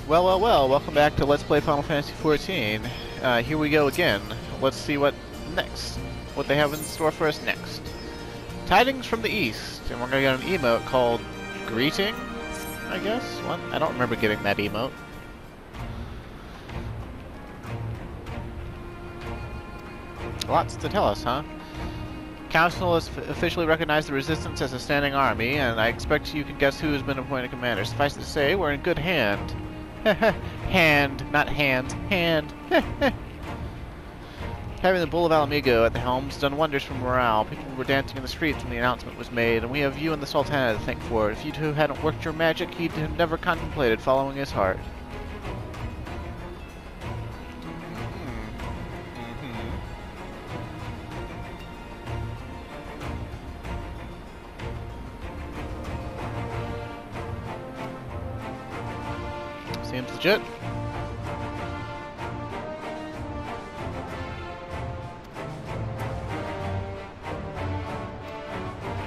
Well, well, well, welcome back to Let's Play Final Fantasy XIV. Here we go again. Let's see what they have in store for us next. Tidings from the East, and we're gonna get an emote called Greeting, I guess? What? I don't remember getting that emote. Lots to tell us, huh? Council has officially recognized the Resistance as a standing army, and I expect you can guess who has been appointed commander. Suffice it to say, we're in good hand. Hand, not hands. Hand. Having the Bull of Alamigo at the helm's done wonders for morale. People were dancing in the streets when the announcement was made, and we have you and the Sultana to thank for it. If you two hadn't worked your magic, he'd have never contemplated following his heart. Seems legit.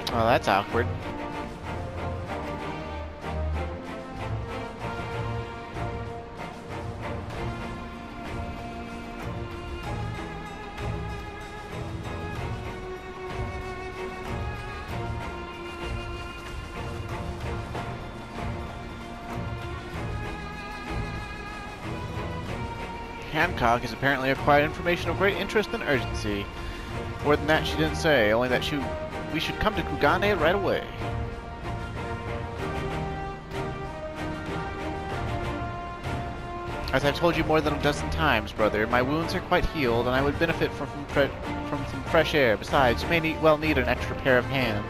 Oh, that's awkward. Hancock has apparently acquired information of great interest and urgency. More than that she didn't say, only that we should come to Kugane right away. As I've told you more than a dozen times, brother, my wounds are quite healed, and I would benefit from some fresh air. Besides, you may well need an extra pair of hands.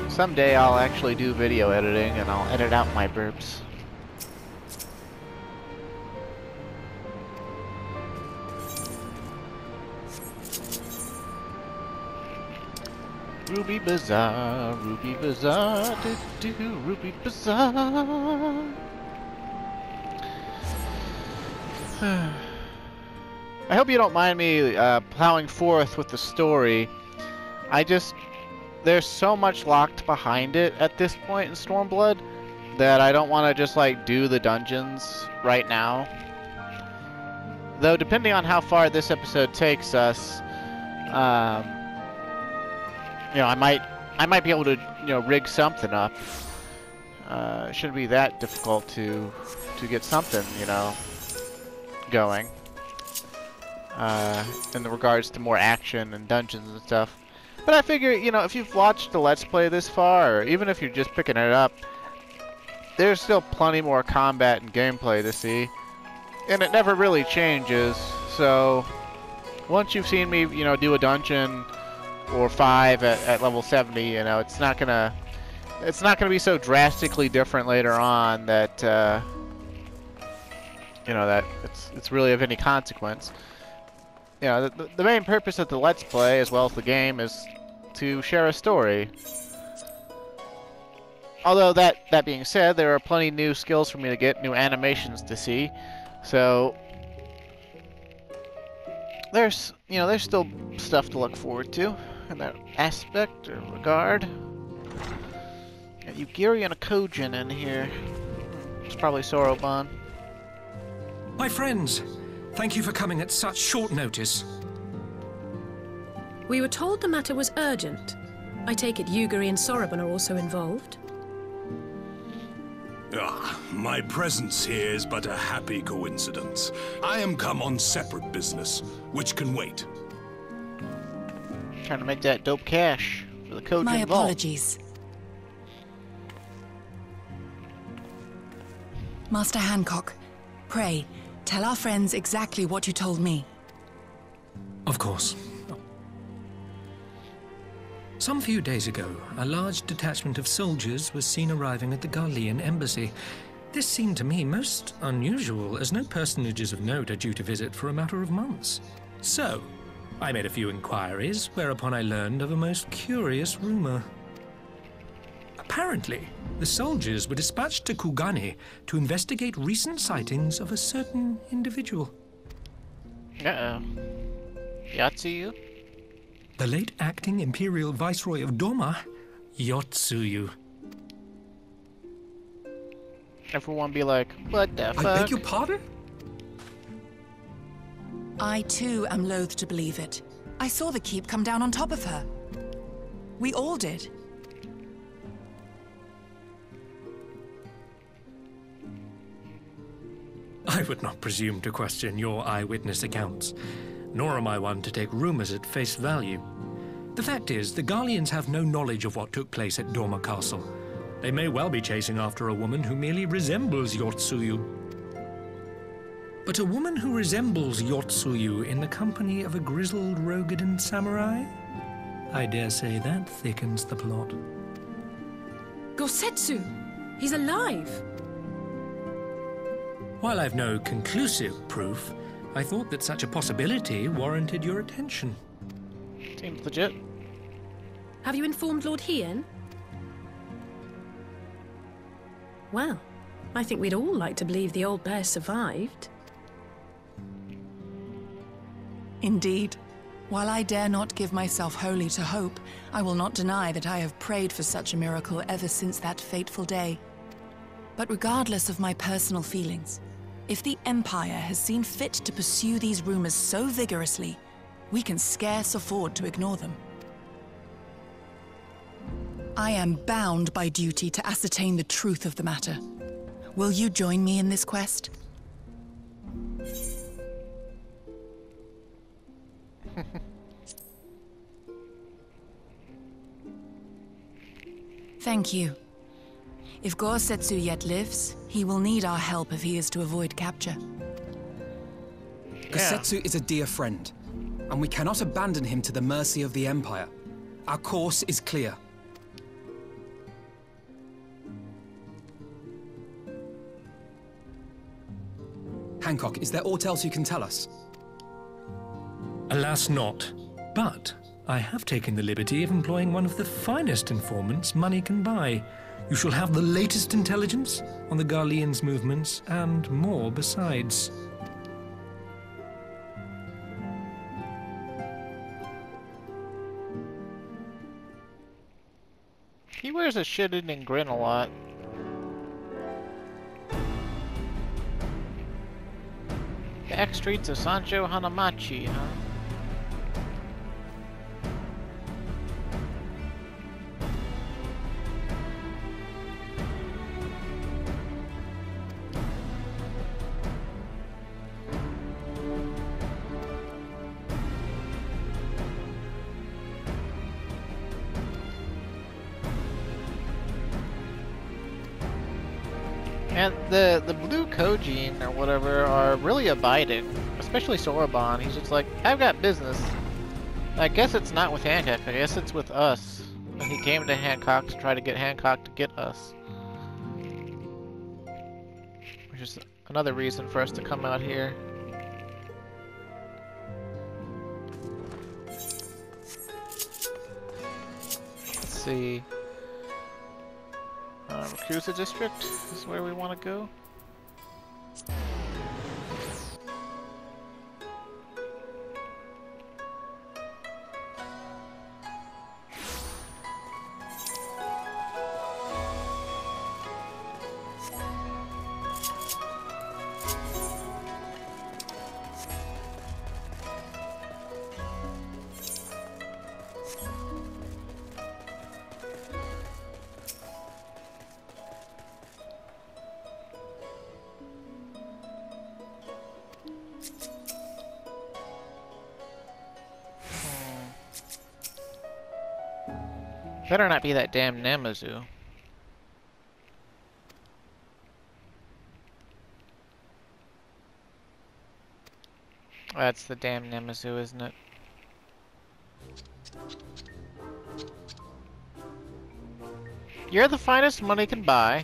Someday I'll actually do video editing and I'll edit out my burps. Ruby Bazaar, Ruby Bazaar, do Ruby Bazaar. I hope you don't mind me plowing forth with the story. There's so much locked behind it at this point in Stormblood that I don't want to just like do the dungeons right now. Though depending on how far this episode takes us, you know, I might be able to, you know, rig something up. It shouldn't be that difficult to get something, you know, going. In regards to more action and dungeons and stuff. But I figure, you know, if you've watched the Let's Play this far, or even if you're just picking it up, there's still plenty more combat and gameplay to see. And it never really changes, so once you've seen me, you know, do a dungeon or 5 at level 70, you know, it's not gonna be so drastically different later on that, you know, that it's really of any consequence. You know, the main purpose of the Let's Play, as well as the game, is to share a story. Although that being said, there are plenty new skills for me to get, new animations to see. So there's still stuff to look forward to in that aspect or regard. Got Yugiri and a Kojin in here. It's probably Soroban. My friends, thank you for coming at such short notice. We were told the matter was urgent. I take it Yugiri and Soroban are also involved? My presence here is but a happy coincidence. I am come on separate business, which can wait. Trying to make that dope cash for the Kojin My vault. apologies. Master Hancock, pray, tell our friends exactly what you told me. Of course. Some few days ago, a large detachment of soldiers was seen arriving at the Garlean embassy. This seemed to me most unusual, as no personages of note are due to visit for a matter of months. So, I made a few inquiries, whereupon I learned of a most curious rumor. Apparently, the soldiers were dispatched to Kugane to investigate recent sightings of a certain individual. Uh-oh. Yatsuyu? The late acting Imperial Viceroy of Doma, Yotsuyu. Everyone be like, what the fuck? I beg your pardon? I too am loath to believe it. I saw the keep come down on top of her. We all did. I would not presume to question your eyewitness accounts, nor am I one to take rumors at face value. The fact is, the Garleans have no knowledge of what took place at Dorma Castle. They may well be chasing after a woman who merely resembles Yotsuyu. But a woman who resembles Yotsuyu in the company of a grizzled Rogadan samurai? I dare say that thickens the plot. Gosetsu! He's alive! While I've no conclusive proof, I thought that such a possibility warranted your attention. Seems legit. Have you informed Lord Hien? Well, I think we'd all like to believe the old bear survived. Indeed. While I dare not give myself wholly to hope, I will not deny that I have prayed for such a miracle ever since that fateful day. But regardless of my personal feelings, if the Empire has seen fit to pursue these rumors so vigorously, we can scarce afford to ignore them. I am bound by duty to ascertain the truth of the matter. Will you join me in this quest? Thank you. If Gosetsu yet lives, he will need our help if he is to avoid capture. Gosetsu is a dear friend, and we cannot abandon him to the mercy of the Empire. Our course is clear. Hancock, is there aught else you can tell us? Alas not. But I have taken the liberty of employing one of the finest informants money can buy. You shall have the latest intelligence on the Garleans' movements, and more besides. He wears a shit-eating grin a lot. Back streets of Sancho Hanamachi, huh? And the blue Kojin or whatever are really abiding, especially Soroban. He's just like, I've got business. I guess it's not with Hancock, I guess it's with us. And he came to Hancock to try to get Hancock to get us. Which is another reason for us to come out here. Let's see. Rakusa District is where we want to go. Better not be that damn Namazu. That's the damn Namazu, isn't it? You're the finest money can buy.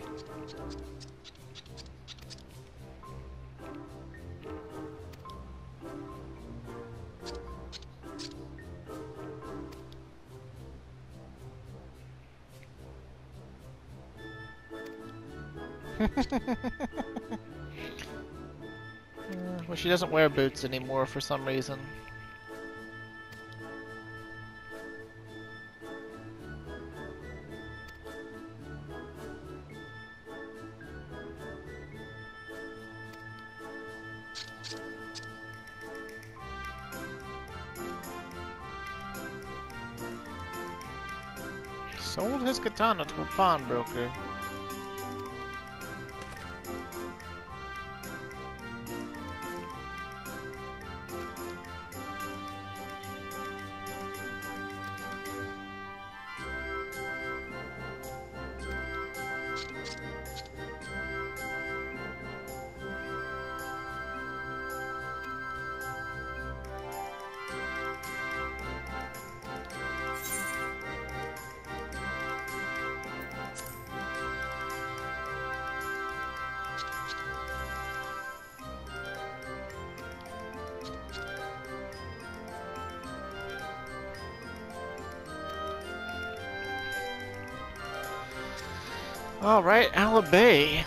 Well, she doesn't wear boots anymore for some reason. Sold his katana to a pawnbroker. Alright, Alabay.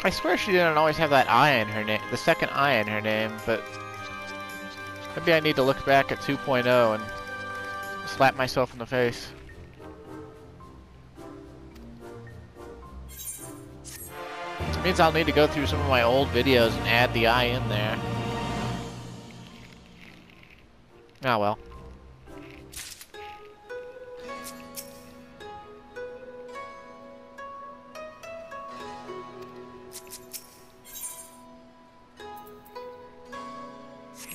I swear she didn't always have that I in her name, the second I in her name, but maybe I need to look back at 2.0 and slap myself in the face. It means I'll need to go through some of my old videos and add the I in there. Ah well.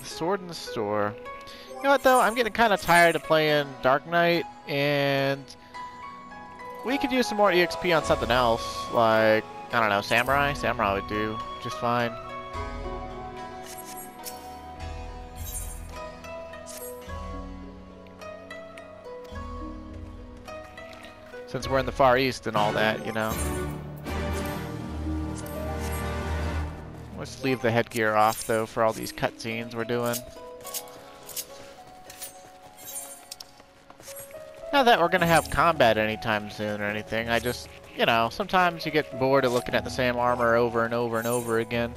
Sword in the store. You know what though? I'm getting kind of tired of playing Dark Knight, and we could use some more EXP on something else, like, I don't know, Samurai? Samurai would do just fine. Since we're in the Far East and all that, you know. Let's leave the headgear off, though, for all these cutscenes we're doing. Not that we're gonna have combat anytime soon or anything, I just, you know, sometimes you get bored of looking at the same armor over and over and over again.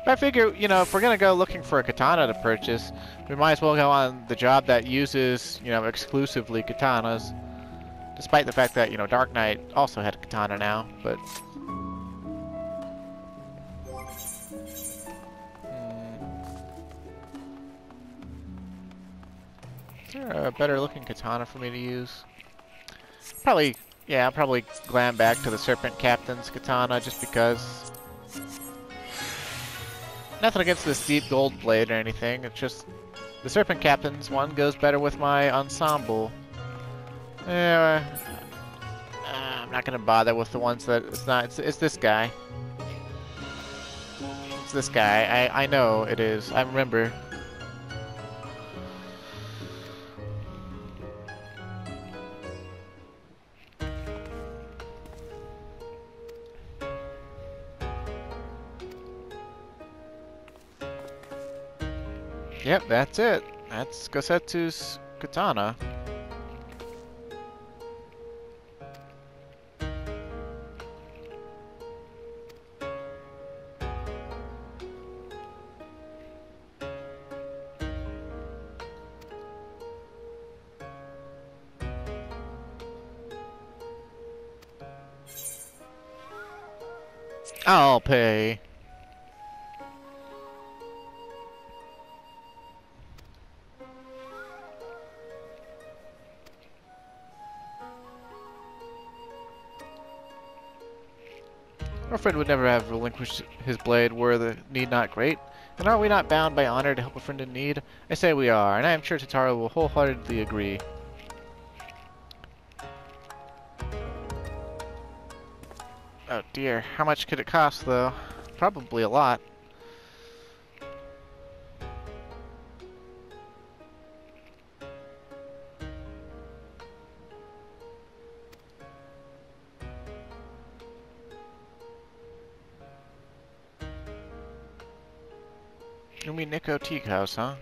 But I figure, you know, if we're gonna go looking for a katana to purchase, we might as well go on the job that uses, you know, exclusively katanas. Despite the fact that, you know, Dark Knight also had a katana now, but... Is there a better looking katana for me to use? Probably, yeah, I'll probably glam back to the Serpent Captain's katana just because... Nothing against this deep gold blade or anything, it's just... The Serpent Captain's one goes better with my ensemble. I'm not gonna bother with the ones that it's not. It's this guy. It's this guy. I know it is. I remember. Yep, that's it. That's Gosetsu's katana. I'll pay. Our friend would never have relinquished his blade were the need not great. And are we not bound by honor to help a friend in need? I say we are, and I am sure Tataru will wholeheartedly agree. Oh dear, how much could it cost though? Probably a lot. You mean Nico Teak House, huh?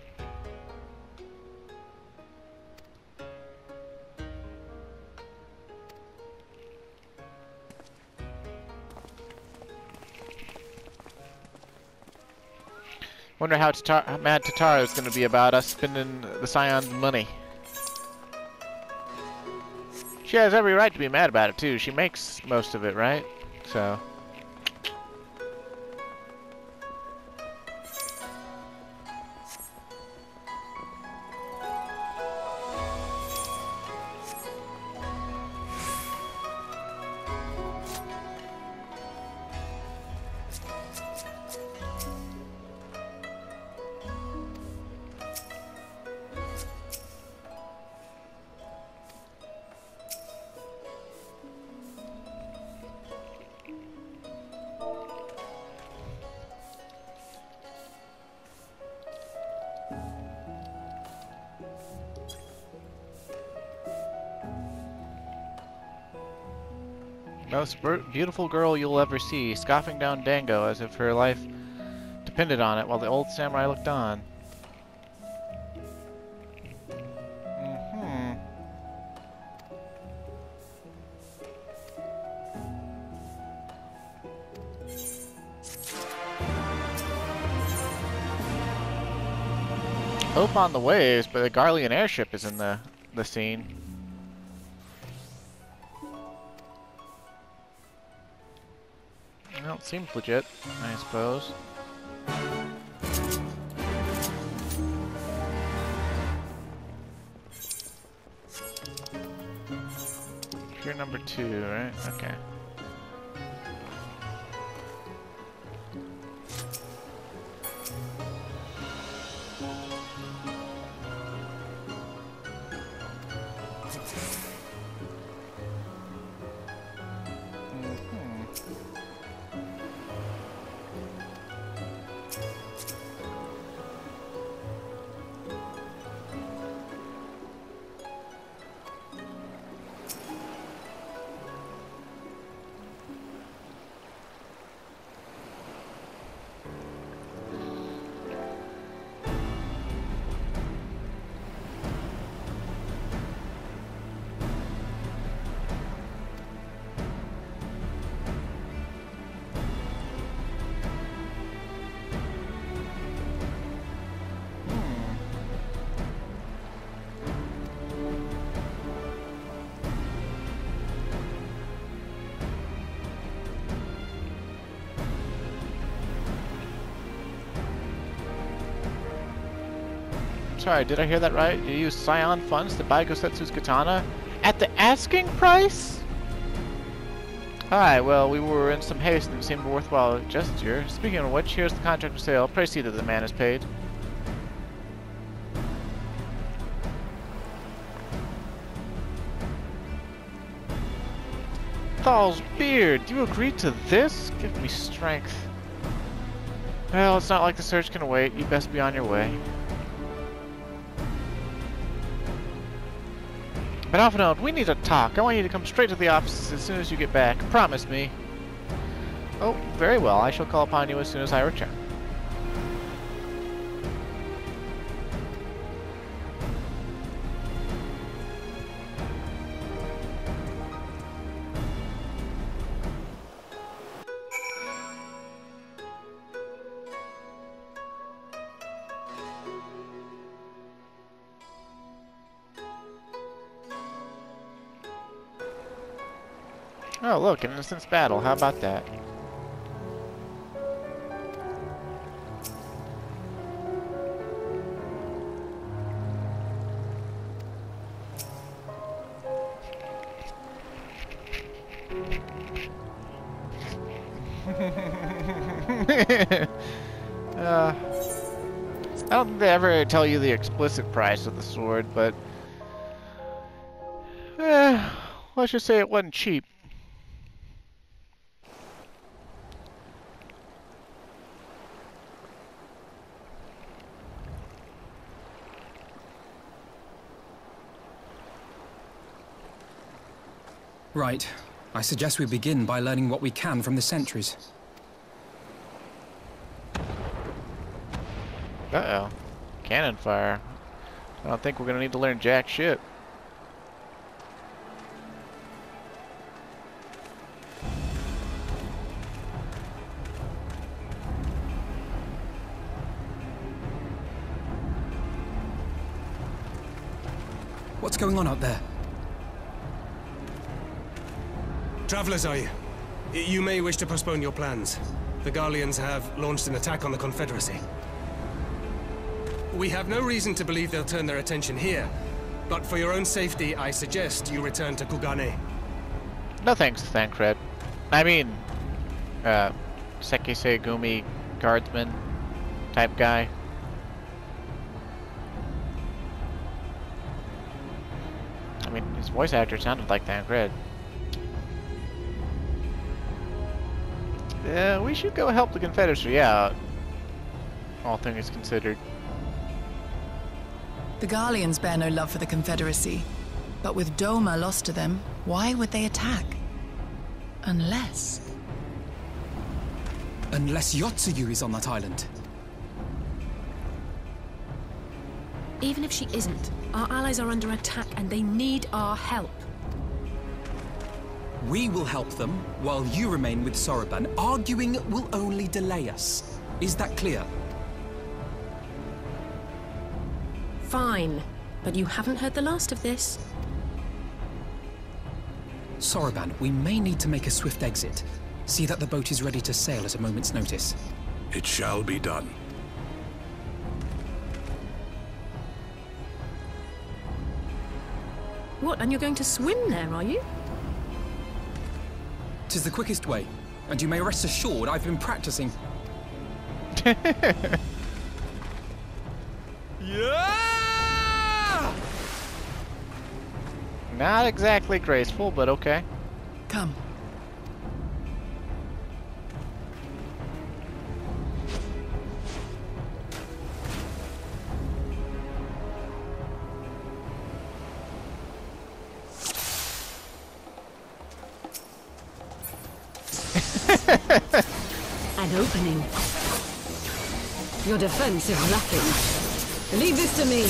Wonder how mad Tatara is going to be about us spending the Scion's money. She has every right to be mad about it, too. She makes most of it, right? So... Most beautiful girl you'll ever see, scoffing down Dango as if her life depended on it, while the old samurai looked on. Hope on the waves, but the Garlean airship is in the scene. Well, it seems legit, I suppose. You're number 2, right? Okay. Sorry, did I hear that right? You used Scion funds to buy Gosetsu's katana at the asking price? Alright, well, we were in some haste and it seemed a worthwhile gesture. Speaking of which, here's the contract for sale. Pray see that the man is paid. Thal's beard, you agreed to this? Give me strength. Well, it's not like the search can wait. You best be on your way. But Alphonse, we need to talk. I want you to come straight to the office as soon as you get back. Promise me. Oh, very well. I shall call upon you as soon as I return. Oh, look, an innocence battle. How about that? I don't think they ever tell you the explicit price of the sword, but let's just say it wasn't cheap. Right. I suggest we begin by learning what we can from the sentries. Uh-oh. Cannon fire. I don't think we're gonna need to learn jack shit. What's going on out there? Travelers, are you? You may wish to postpone your plans. The Garleans have launched an attack on the Confederacy. We have no reason to believe they'll turn their attention here, but for your own safety, I suggest you return to Kugane. No thanks, Thancred. I mean, Sekisei Gumi guardsman type guy. I mean, his voice actor sounded like Thancred. Yeah, we should go help the Confederacy out. All things considered. The Garleans bear no love for the Confederacy, but with Doma lost to them, why would they attack? Unless Yotsuyu is on that island. Even if she isn't, our allies are under attack and they need our help. We will help them while you remain with Soroban. Arguing will only delay us. Is that clear? Fine, but you haven't heard the last of this. Soroban, we may need to make a swift exit. See that the boat is ready to sail at a moment's notice. It shall be done. What, and you're going to swim there, are you? 'Tis the quickest way, and you may rest assured I've been practicing. Yeah! Not exactly graceful, but okay. come. An opening. Your defense is lacking. Leave this to me.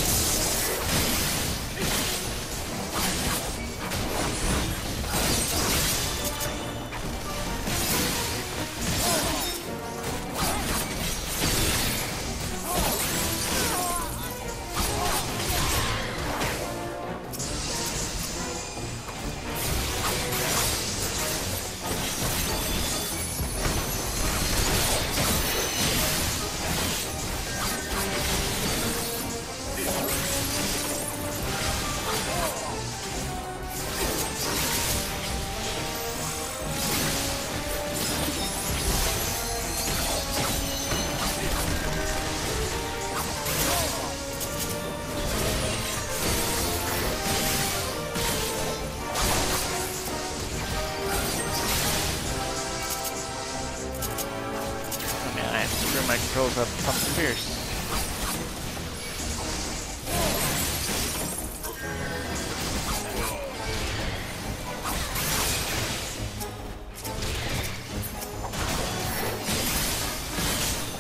My controls up something fierce.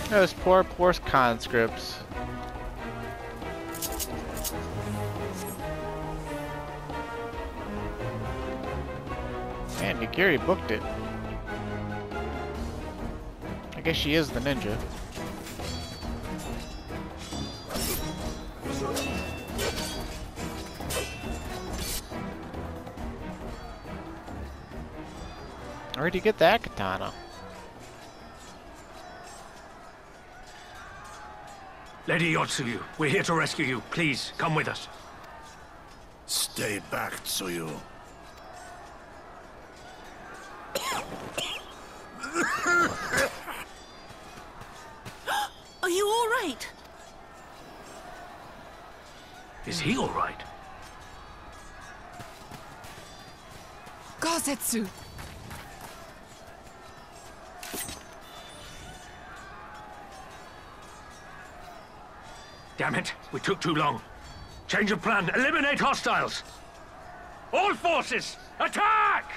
Those poor conscripts. Man, Nigiri booked it. I guess she is the ninja. Where'd you get that katana? Lady Yotsuyu, we're here to rescue you. Please, come with us. Stay back, Tsuyu. Are you all right? Is he all right? Gosetsu! Damn it, we took too long. Change of plan, eliminate hostiles! All forces, attack!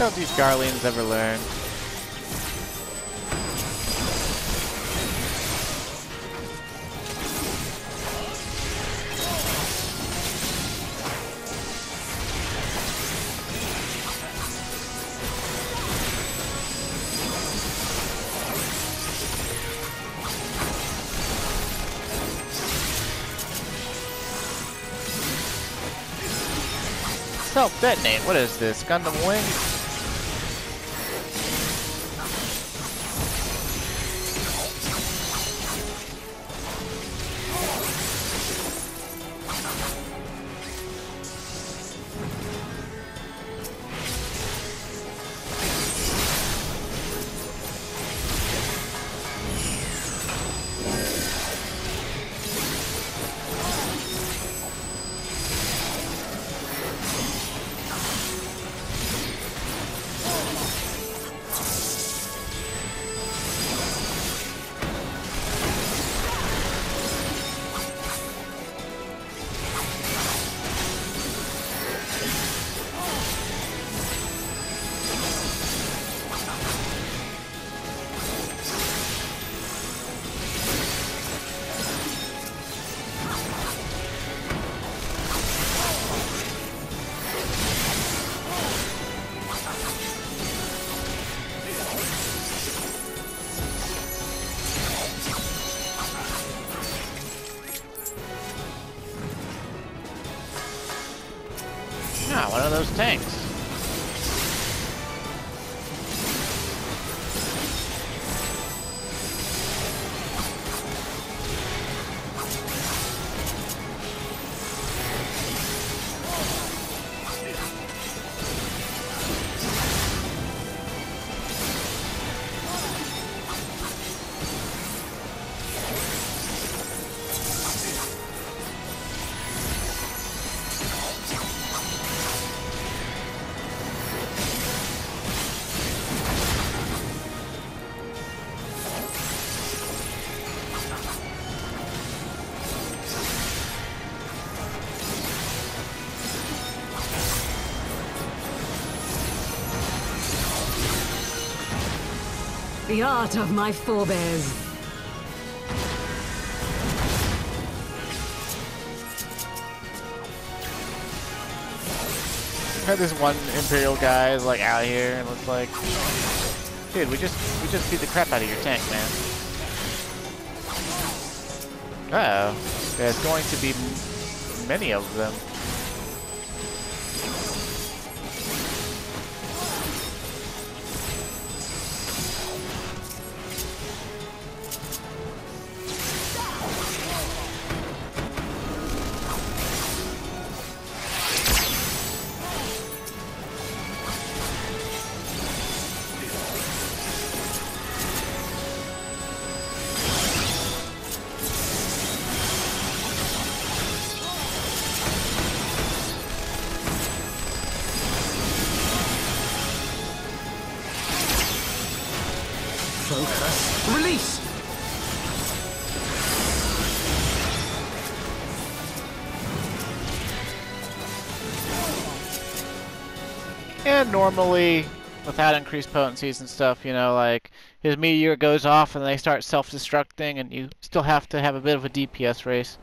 Don't these Garleans ever learn? Self-detonate. What is this? Gundam Wing? Ah, one of those tanks. The art of my forebears. Had this one Imperial guy is like out here and looks like, dude, we just beat the crap out of your tank, man. Uh-oh, there's going to be many of them. Focus. Release! And normally, without increased potencies and stuff, you know, like, his meteor goes off and they start self-destructing and you still have to have a bit of a DPS race.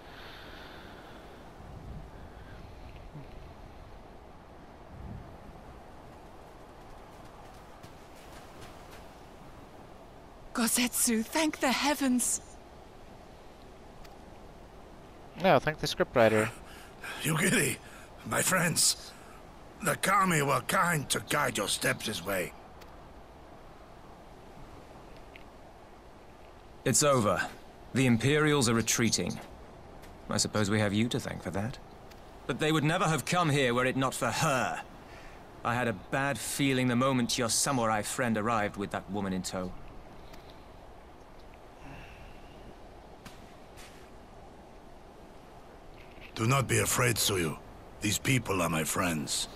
Gosetsu, thank the heavens. No, thank the scriptwriter. Yugiri, my friends, the Kami were kind to guide your steps this way. It's over. The Imperials are retreating. I suppose we have you to thank for that. But they would never have come here were it not for her. I had a bad feeling the moment your samurai friend arrived with that woman in tow. Do not be afraid, Suyu. These people are my friends.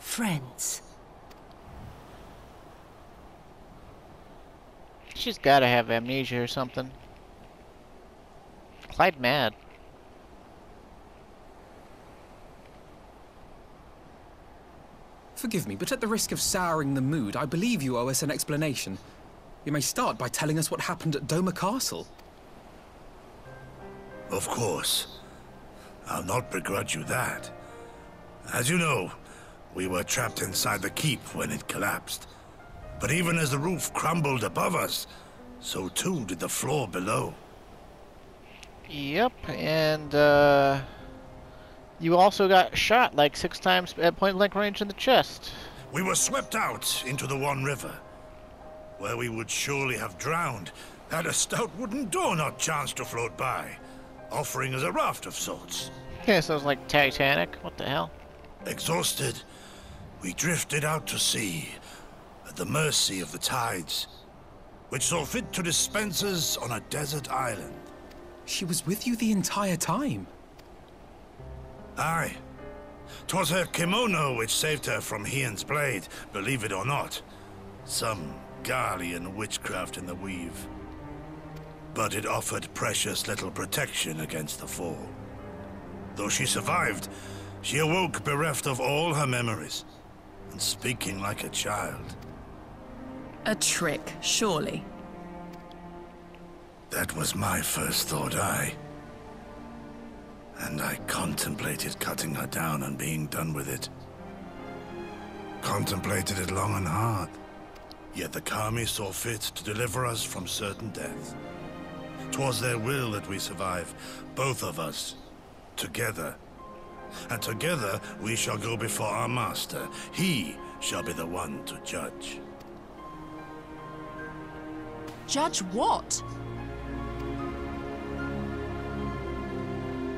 Friends. She's gotta have amnesia or something. Clyde mad. Forgive me, but at the risk of souring the mood, I believe you owe us an explanation. You may start by telling us what happened at Doma Castle. Of course. I'll not begrudge you that. As you know, we were trapped inside the keep when it collapsed. But even as the roof crumbled above us, so too did the floor below. Yep, and you also got shot like 6 times at point-blank range in the chest. We were swept out into the One River, where we would surely have drowned had a stout wooden door not chanced to float by, offering us a raft of sorts. Okay, so it's like Titanic. What the hell? Exhausted, we drifted out to sea, at the mercy of the tides, which saw fit to dispense us on a desert island. She was with you the entire time? Aye. 'Twas her kimono which saved her from Hien's blade, believe it or not. Some Garlean witchcraft in the weave. But it offered precious little protection against the fall. Though she survived, she awoke bereft of all her memories, and speaking like a child. A trick, surely. That was my first thought, aye. And I contemplated cutting her down and being done with it. Contemplated it long and hard. Yet the Kami saw fit to deliver us from certain death. 'Twas their will that we survive, both of us, together. And together we shall go before our master. He shall be the one to judge. Judge what?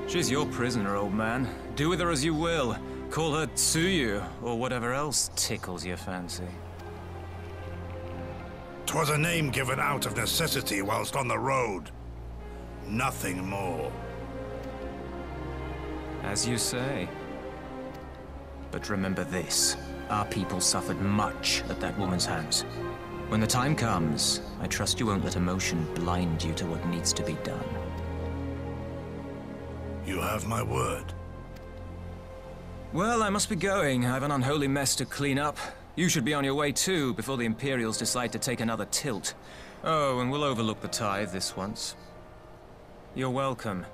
She's your prisoner, old man. Do with her as you will. Call her Tsuyu, or whatever else tickles your fancy. 'Twas a name given out of necessity whilst on the road. Nothing more. As you say. But remember this. Our people suffered much at that woman's hands. When the time comes, I trust you won't let emotion blind you to what needs to be done. You have my word. Well, I must be going. I have an unholy mess to clean up. You should be on your way too, before the Imperials decide to take another tilt. Oh, and we'll overlook the tithe this once. You're welcome.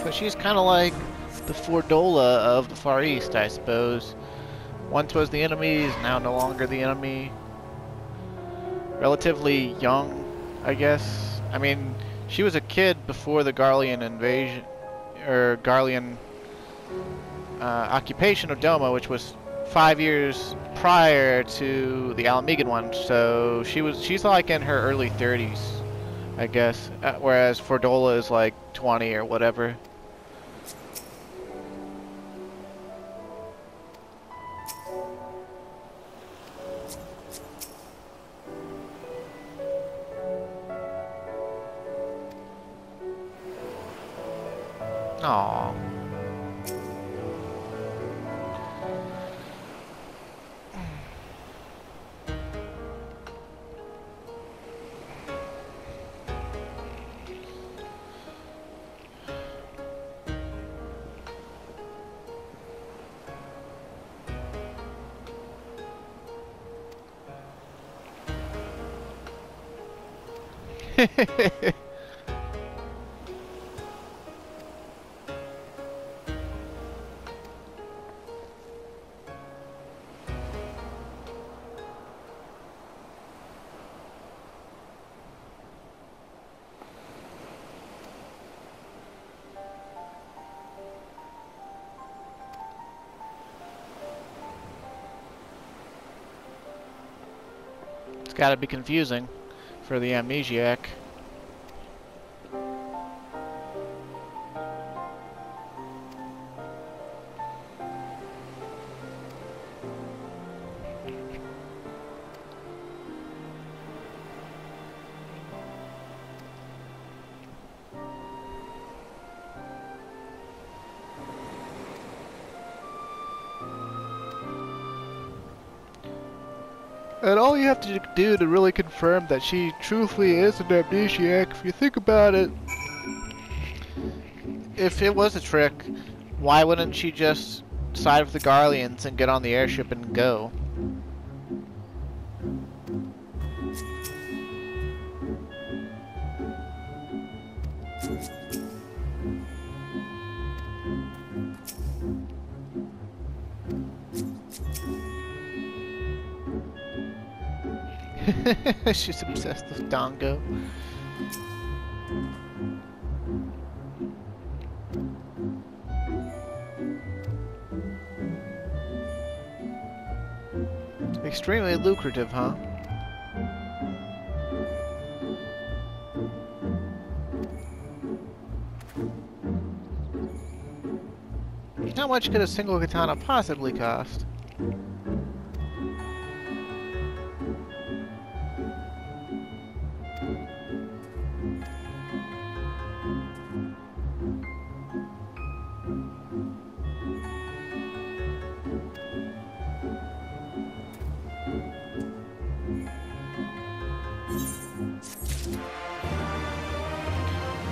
So she's kind of like the Fordola of the Far East, I suppose. Once was the enemy, is now no longer the enemy. Relatively young, I guess. I mean, she was a kid before the Garlean invasion, or Garlean occupation of Doma, which was 5 years prior to the Alamegan one. So she's like in her early 30s, I guess. Whereas Fordola is like 20 or whatever. Aww. gotta be confusing for the amnesiac. And all you have to do to really confirm that she truthfully is an amnesiac, if you think about it, if it was a trick, why wouldn't she just side with the Garleans and get on the airship and go? She's obsessed with Fandango. Extremely lucrative, huh? How much could a single katana possibly cost?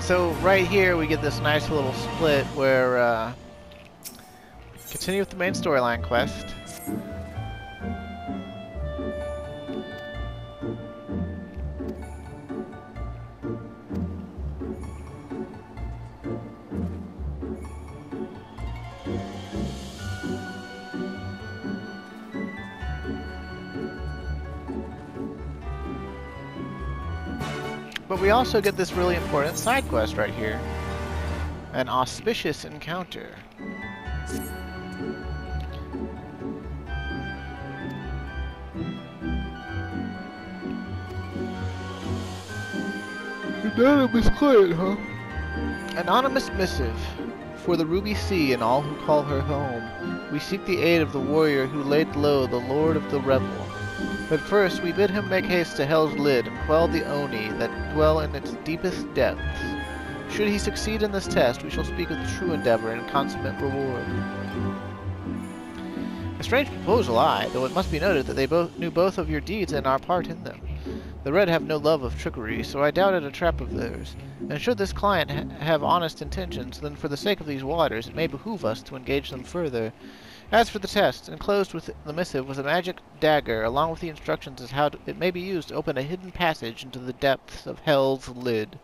So right here we get this nice little split where continue with the main storyline quest. But we also get this really important side quest right here. An auspicious encounter. Anonymous client, huh? Anonymous missive. For the Ruby Sea and all who call her home, we seek the aid of the warrior who laid low the lord of the revel. But first, we bid him make haste to Hell's Lid and quell the Oni that dwell in its deepest depths. Should he succeed in this test, we shall speak of the true endeavor and consummate reward. A strange proposal, aye, though it must be noted that they both knew both of your deeds and our part in them. The Red have no love of trickery, so I doubt it a trap of theirs. And should this client have honest intentions, then for the sake of these waters, it may behoove us to engage them further. As for the test, enclosed with the missive was a magic dagger, along with the instructions as how it may be used to open a hidden passage into the depths of Hell's Lid.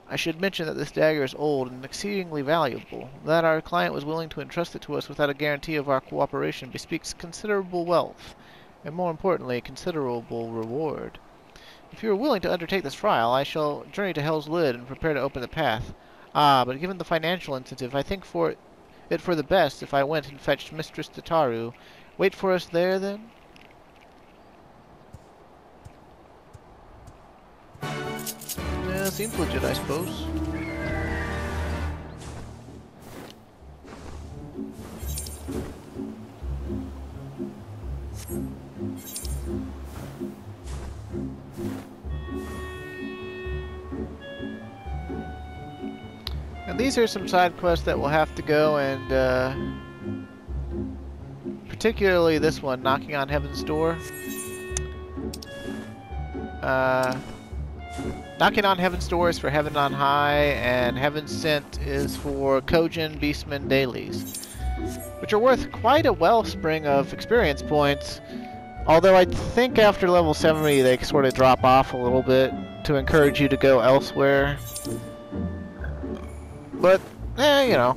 I should mention that this dagger is old and exceedingly valuable. That our client was willing to entrust it to us without a guarantee of our cooperation bespeaks considerable wealth, and more importantly, considerable reward. If you are willing to undertake this trial, I shall journey to Hell's Lid and prepare to open the path. Ah, but given the financial incentive, I think for the best if I went and fetched Mistress Tataru. Wait for us there, then? Yeah, seems legit, I suppose. And these are some side quests that we'll have to go and, particularly this one, Knocking on Heaven's Door. Knocking on Heaven's Door is for Heaven on High, and Heaven Sent is for Kojin Beastman dailies, which are worth quite a wellspring of experience points, although I think after level 70 they sort of drop off a little bit to encourage you to go elsewhere. But, you know,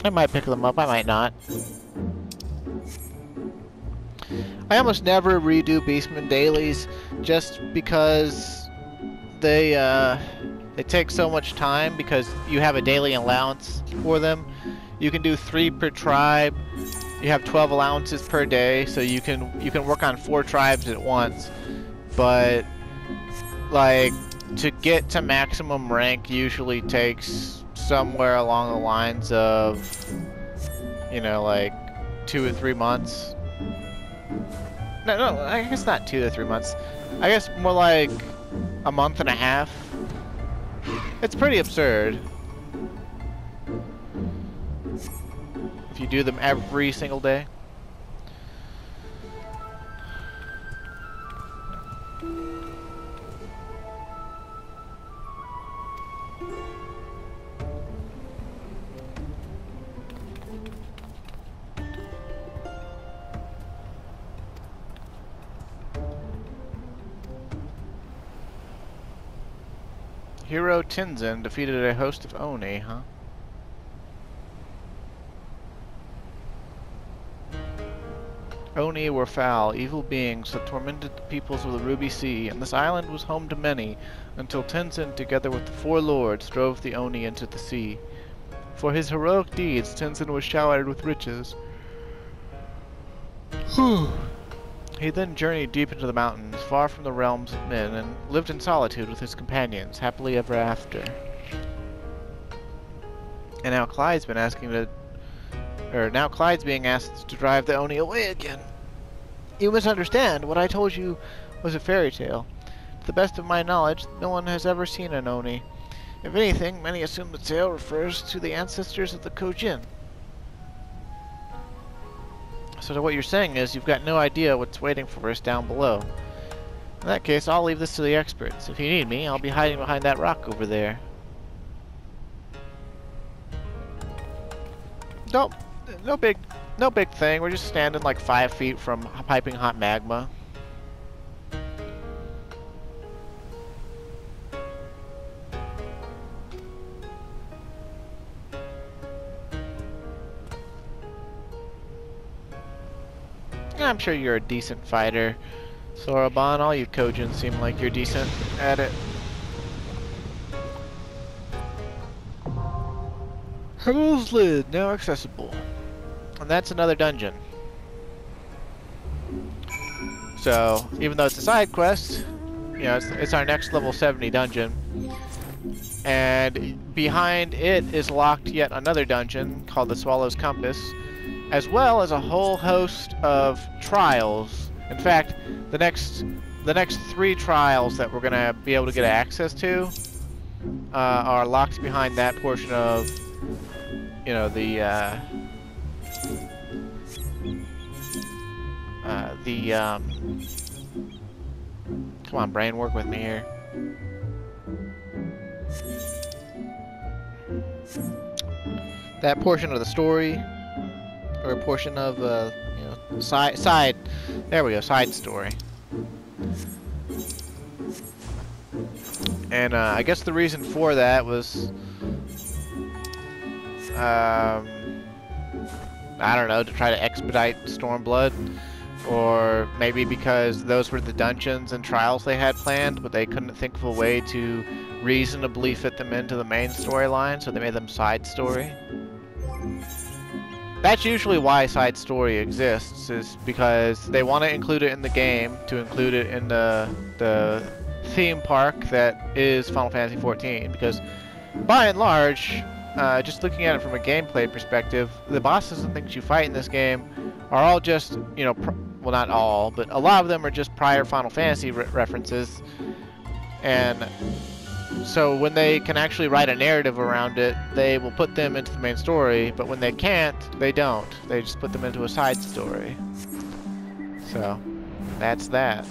I might pick them up, I might not. I almost never redo Beastman dailies just because they take so much time because you have a daily allowance for them. You can do 3 per tribe. you have 12 allowances per day, so you can work on 4 tribes at once. But like to get to maximum rank usually takes somewhere along the lines of, you know, like 2 or 3 months. No, I guess not 2 to 3 months. I guess more like a month and a half. It's pretty absurd. If you do them every single day. Hero Tenzin defeated a host of Oni, huh? Oni were foul, evil beings that tormented the peoples of the Ruby Sea, and this island was home to many, until Tenzin, together with the 4 lords, drove the Oni into the sea. For his heroic deeds, Tenzin was showered with riches. He then journeyed deep into the mountains, far from the realms of men, and lived in solitude with his companions, happily ever after. And now Clyde's being asked to drive the Oni away again. You misunderstand. What I told you was a fairy tale. To the best of my knowledge, no one has ever seen an Oni. If anything, many assume the tale refers to the ancestors of the Kojin. So what you're saying is you've got no idea what's waiting for us down below. In that case, I'll leave this to the experts. If you need me, I'll be hiding behind that rock over there. No big thing. We're just standing like 5 feet from piping hot magma. I'm sure you're a decent fighter, Soroban. All you Kojin seem like you're decent at it. Hell's Lid, now accessible. And that's another dungeon. So, even though it's a side quest, you know, it's our next level 70 dungeon. And behind it is locked yet another dungeon called the Swallow's Compass, as well as a whole host of trials. In fact, the next 3 trials that we're gonna be able to get access to are locked behind that portion of, you know, come on, brain, work with me here. That portion of the story, or a portion of, you know, side, there we go, side story. And I guess the reason for that was, I don't know, to try to expedite Stormblood, or maybe because those were the dungeons and trials they had planned, but they couldn't think of a way to reasonably fit them into the main storyline, so they made them side story. That's usually why side story exists, is because they want to include it in the game, to include it in the theme park that is Final Fantasy XIV, because by and large, just looking at it from a gameplay perspective, the bosses and things you fight in this game are all just, you know, well, not all, but a lot of them are just prior Final Fantasy references, and so when they can actually write a narrative around it, they will put them into the main story, but when they can't, they don't. They just put them into a side story. So, that's that.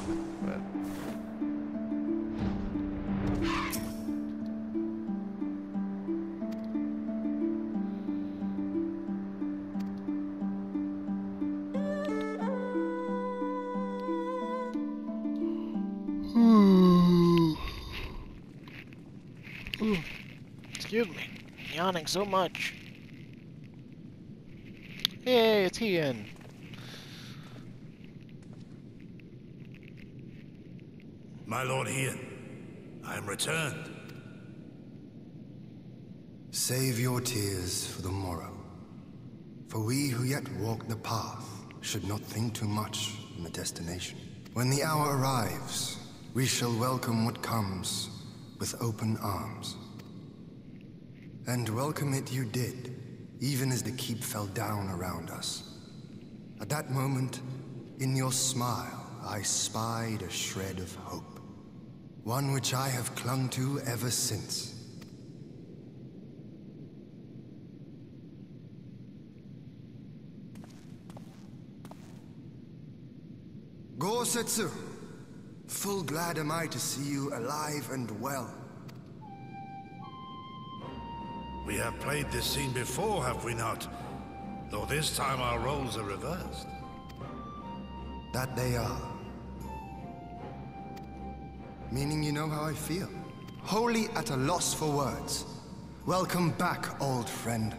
Excuse me, yawning so much. Hey, it's Ian. My Lord Ian, I am returned. Save your tears for the morrow. For we who yet walk the path should not think too much on the destination. When the hour arrives, we shall welcome what comes with open arms. And welcome it you did, even as the keep fell down around us. At that moment, in your smile, I spied a shred of hope. One which I have clung to ever since. Gosetsu, full glad am I to see you alive and well. We have played this scene before, have we not? Though this time our roles are reversed. That they are. Meaning you know how I feel. Wholly at a loss for words. Welcome back, old friend.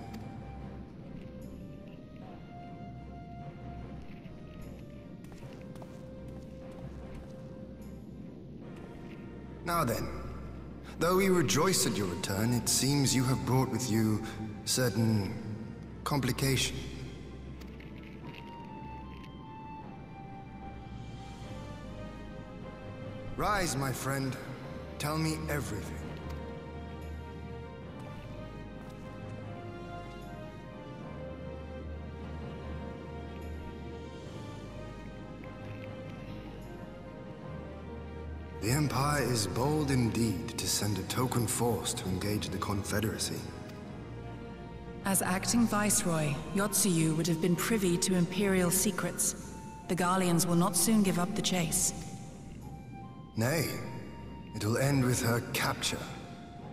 Now then, though we rejoice at your return, it seems you have brought with you certain complications. Rise, my friend. Tell me everything. The Empire is bold indeed to send a token force to engage the Confederacy. As acting Viceroy, Yotsuyu would have been privy to Imperial secrets. The Garleans will not soon give up the chase. Nay, it will end with her capture,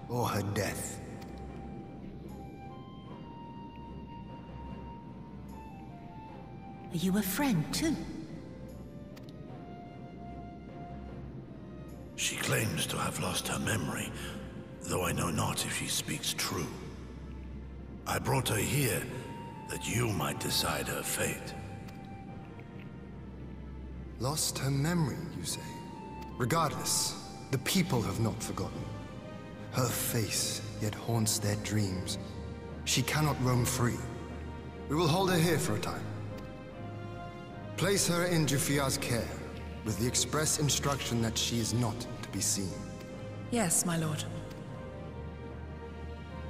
or her death. Are you a friend, too? She claims to have lost her memory, though I know not if she speaks true. I brought her here that you might decide her fate. Lost her memory, you say? Regardless, the people have not forgotten. Her face yet haunts their dreams. She cannot roam free. We will hold her here for a time. Place her in Jufia's care, with the express instruction that she is not to be seen. Yes, my lord.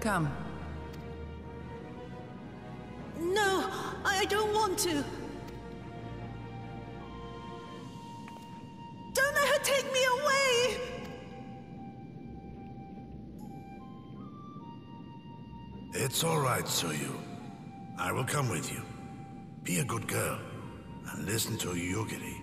Come. No, I don't want to. Don't let her take me away! It's all right, Tsuyu. I will come with you. Be a good girl, and listen to Yugiri.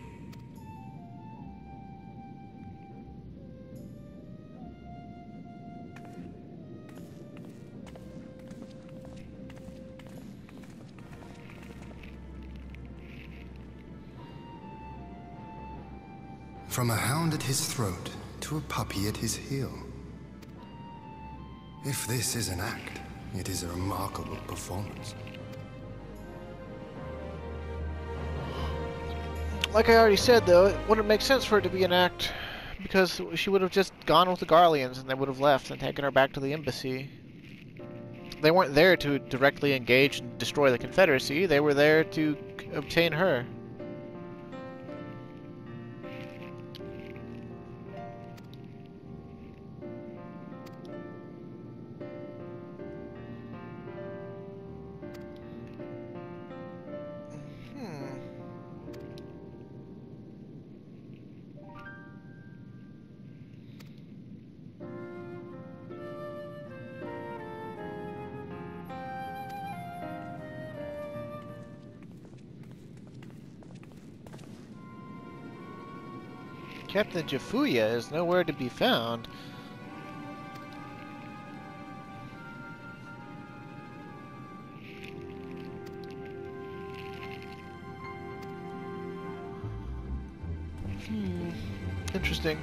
From a hound at his throat to a puppy at his heel. If this is an act, it is a remarkable performance. Like I already said, though, it wouldn't make sense for it to be an act, because she would have just gone with the Garleans and they would have left and taken her back to the embassy. They weren't there to directly engage and destroy the Confederacy, they were there to obtain her. Captain Jafuya is nowhere to be found. Interesting.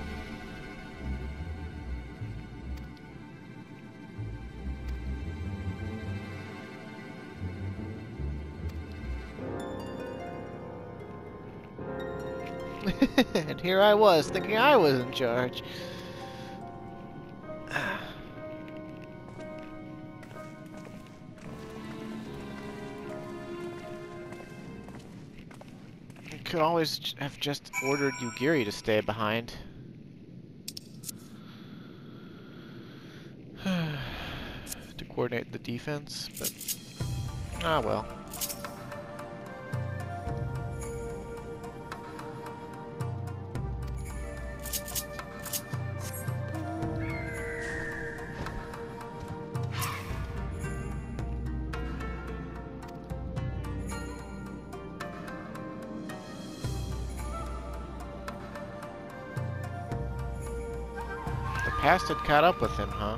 And here I was, thinking I was in charge. Could always have just ordered Yugiri to stay behind. To coordinate the defense, but ah well. The past had caught up with him, huh?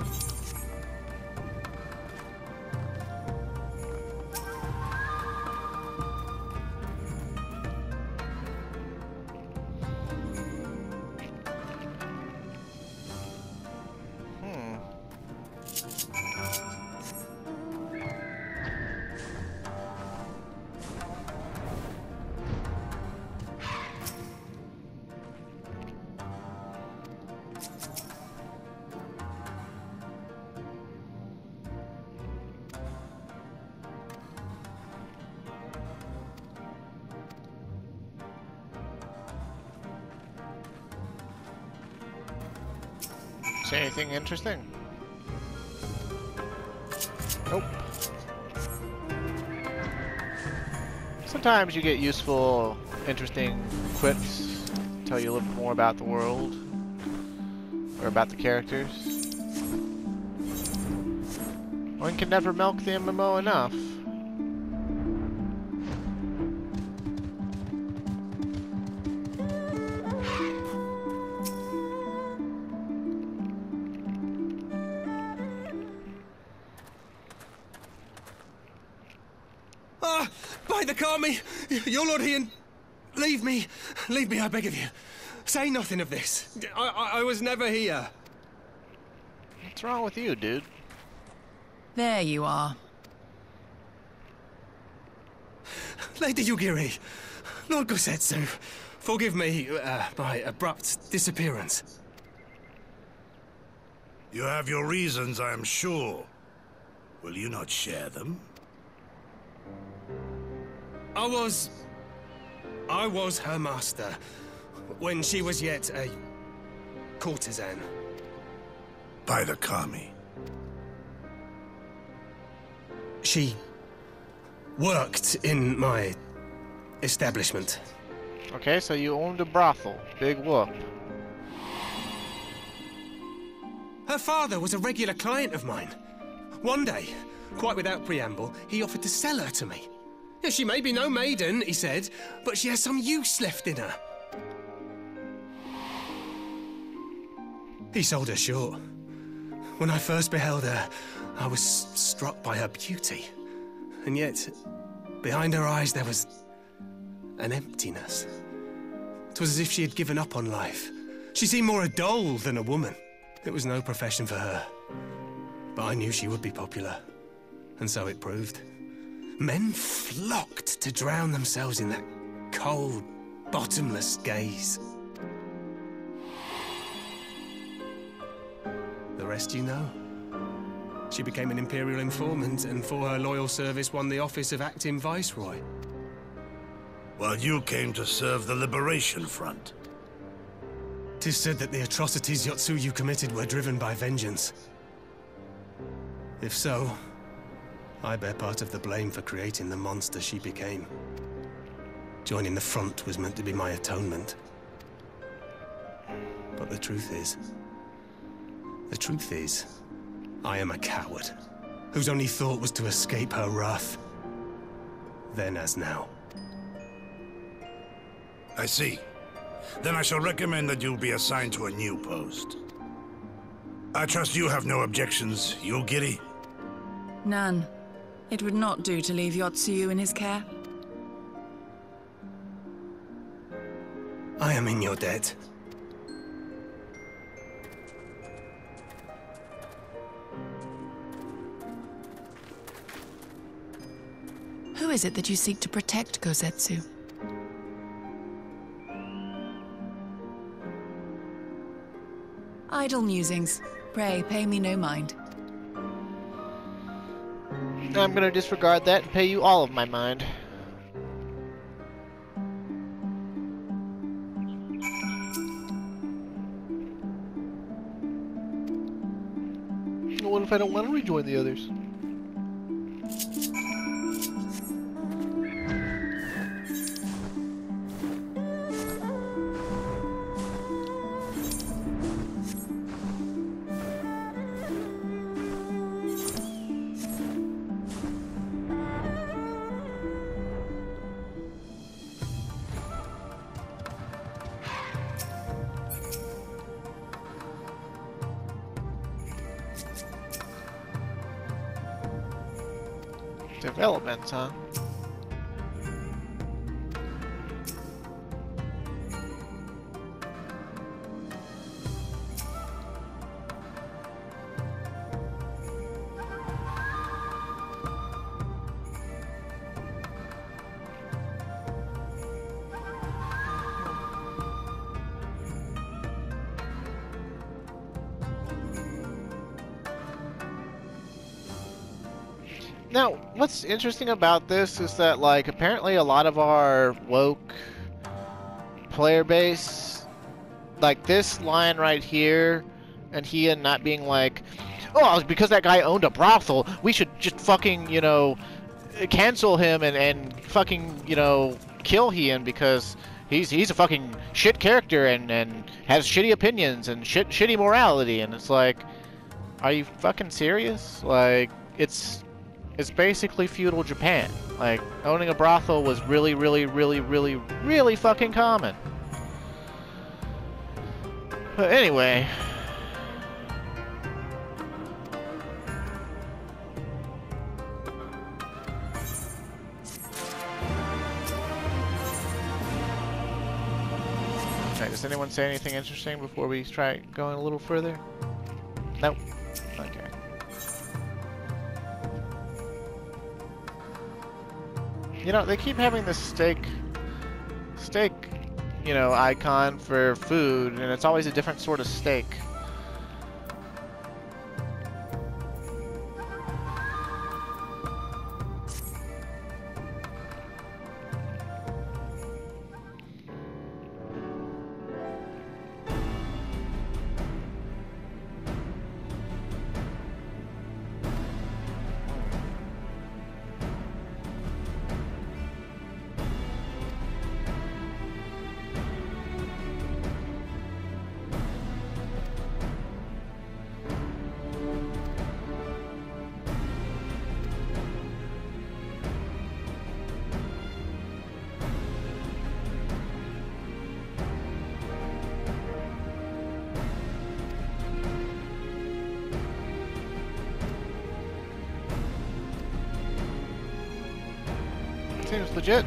See anything interesting? Nope. Sometimes you get useful, interesting quips, tell you a little more about the world, or about the characters. One can never milk the MMO enough. By the Kami! Your Lord Ian! Leave me! Leave me, I beg of you. Say nothing of this. I was never here. What's wrong with you, dude? There you are. Lady Yugiri, Lord Gosetsu, forgive me my abrupt disappearance. You have your reasons, I am sure. Will you not share them? I was her master, when she was yet a courtesan. By the Kami. She worked in my establishment. Okay, so you owned a brothel. Big whoop. Her father was a regular client of mine. One day, quite without preamble, he offered to sell her to me. Yeah, she may be no maiden, he said, but she has some use left in her. He sold her short. When I first beheld her, I was struck by her beauty. And yet, behind her eyes there was an emptiness. It was as if she had given up on life. She seemed more a doll than a woman. It was no profession for her. But I knew she would be popular. And so it proved. Men flocked to drown themselves in that cold, bottomless gaze. The rest you know. She became an Imperial informant, and for her loyal service won the office of Acting Viceroy. While you came to serve the Liberation Front. 'Tis said that the atrocities Yotsuyu committed were driven by vengeance. If so, I bear part of the blame for creating the monster she became. Joining the front was meant to be my atonement. But the truth is, I am a coward, whose only thought was to escape her wrath. Then as now. I see. Then I shall recommend that you be assigned to a new post. I trust you have no objections, Yugiri? None. It would not do to leave Yotsuyu in his care. I am in your debt. Who is it that you seek to protect, Gosetsu? Idle musings. Pray, pay me no mind. I'm gonna disregard that and pay you all of my mind. if I don't want to rejoin the others? Developments, huh? Now, what's interesting about this is that, like, apparently a lot of our woke player base, like this line right here, and Hian not being like, oh, because that guy owned a brothel, we should just fucking, you know, cancel him and fucking, you know, kill Hian because he's a fucking shit character and has shitty opinions and shitty morality. And it's like, are you fucking serious? Like, it's basically feudal Japan. Like, owning a brothel was really, really, really, really, really fucking common. But anyway. Okay, does anyone say anything interesting before we try going a little further? Nope. Okay. You know, they keep having this steak, you know, icon for food, and it's always a different sort of steak. Seems legit.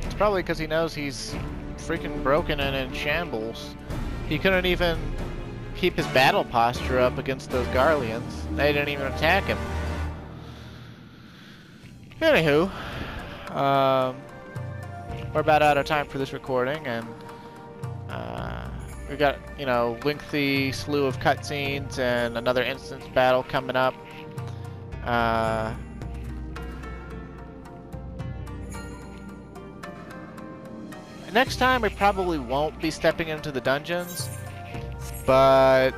It's probably because he knows he's freaking broken and in shambles. He couldn't even keep his battle posture up against those Garleans. They didn't even attack him. Anywho, we're about out of time for this recording, and we've got, you know, lengthy slew of cutscenes and another instance battle coming up. Next time we probably won't be stepping into the dungeons, but